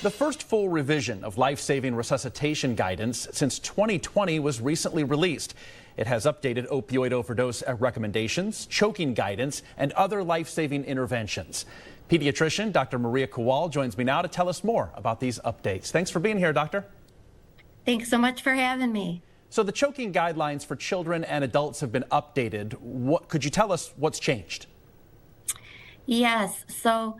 The first full revision of life-saving resuscitation guidance since 2020 was recently released. It has updated opioid overdose recommendations, choking guidance, and other life-saving interventions. Pediatrician Dr. Maria Kowal joins me now to tell us more about these updates. Thanks for being here, Doctor. Thanks so much for having me. So the choking guidelines for children and adults have been updated. Could you tell us what's changed? Yes, so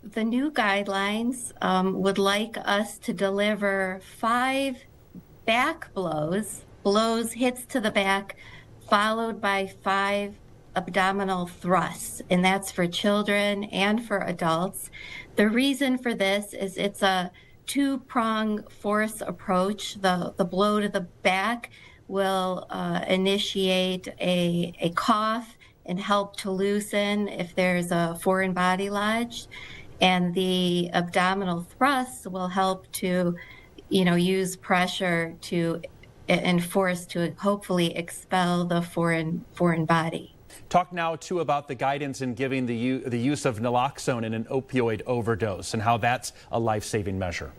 the new guidelines would like us to deliver 5 back blows, hits to the back, followed by 5 abdominal thrusts, and that's for children and for adults. The reason for this is it's a 2-prong force approach. The blow to the back will initiate a cough and help to loosen if there's a foreign body lodged. And the abdominal thrusts will help to, use pressure to and force to hopefully expel the foreign body. Talk now, too, about the guidance in giving the use of naloxone in an opioid overdose and how that's a life-saving measure.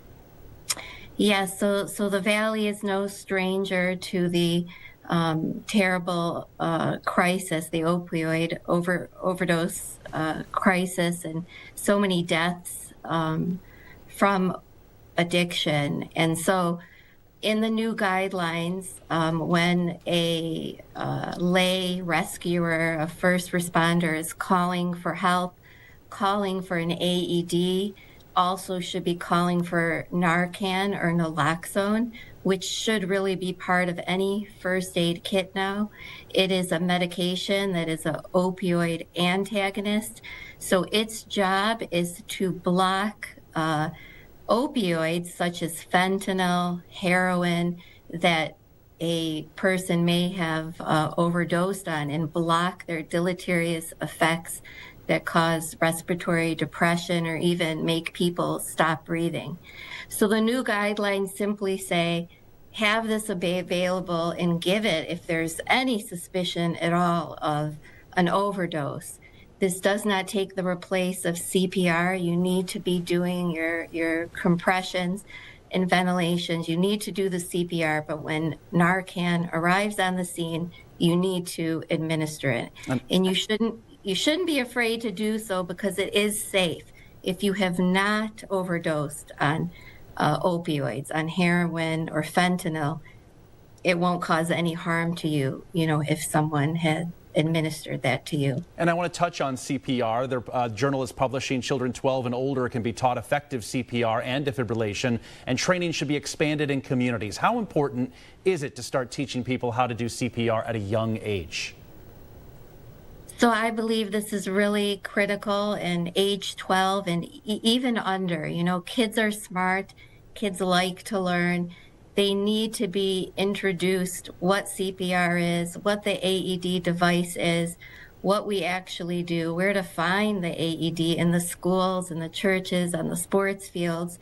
Yes, so the Valley is no stranger to the terrible crisis, the opioid overdose crisis, and so many deaths from addiction. And so in the new guidelines, when a lay rescuer, a first responder, is calling for help, calling for an AED, also should be calling for Narcan or naloxone, which should really be part of any first aid kit now. It is a medication that is an opioid antagonist, so its job is to block opioids such as fentanyl, heroin, that a person may have overdosed on, and block their deleterious effects that cause respiratory depression or even make people stop breathing. So the new guidelines simply say, have this available and give it if there's any suspicion at all of an overdose. This does not take the place of CPR. You need to be doing your compressions and ventilations. You need to do the CPR, but when Narcan arrives on the scene, you need to administer it. And you shouldn't be afraid to do so because it is safe. If you have not overdosed on opioids, on heroin or fentanyl, it won't cause any harm to you, if someone had administered that to you. And I want to touch on CPR. The journal is publishing children 12 and older can be taught effective CPR and defibrillation, and training should be expanded in communities. How important is it to start teaching people how to do CPR at a young age? So I believe this is really critical in age 12 and even under. Kids are smart, kids like to learn. They need to be introduced what CPR is, what the AED device is, what we actually do, where to find the AED in the schools, in the churches, on the sports fields.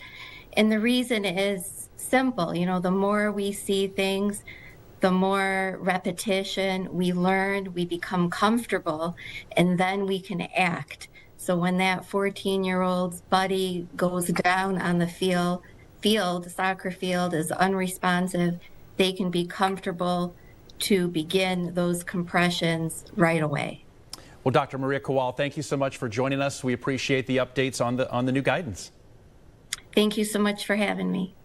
And the reason is simple. The more we see things, the more repetition we learn, we become comfortable, and then we can act. So when that 14-year-old's buddy goes down on the field, soccer field, is unresponsive, they can be comfortable to begin those compressions right away. Well, Dr. Maria Kowal, thank you so much for joining us. We appreciate the updates on the new guidance. Thank you so much for having me.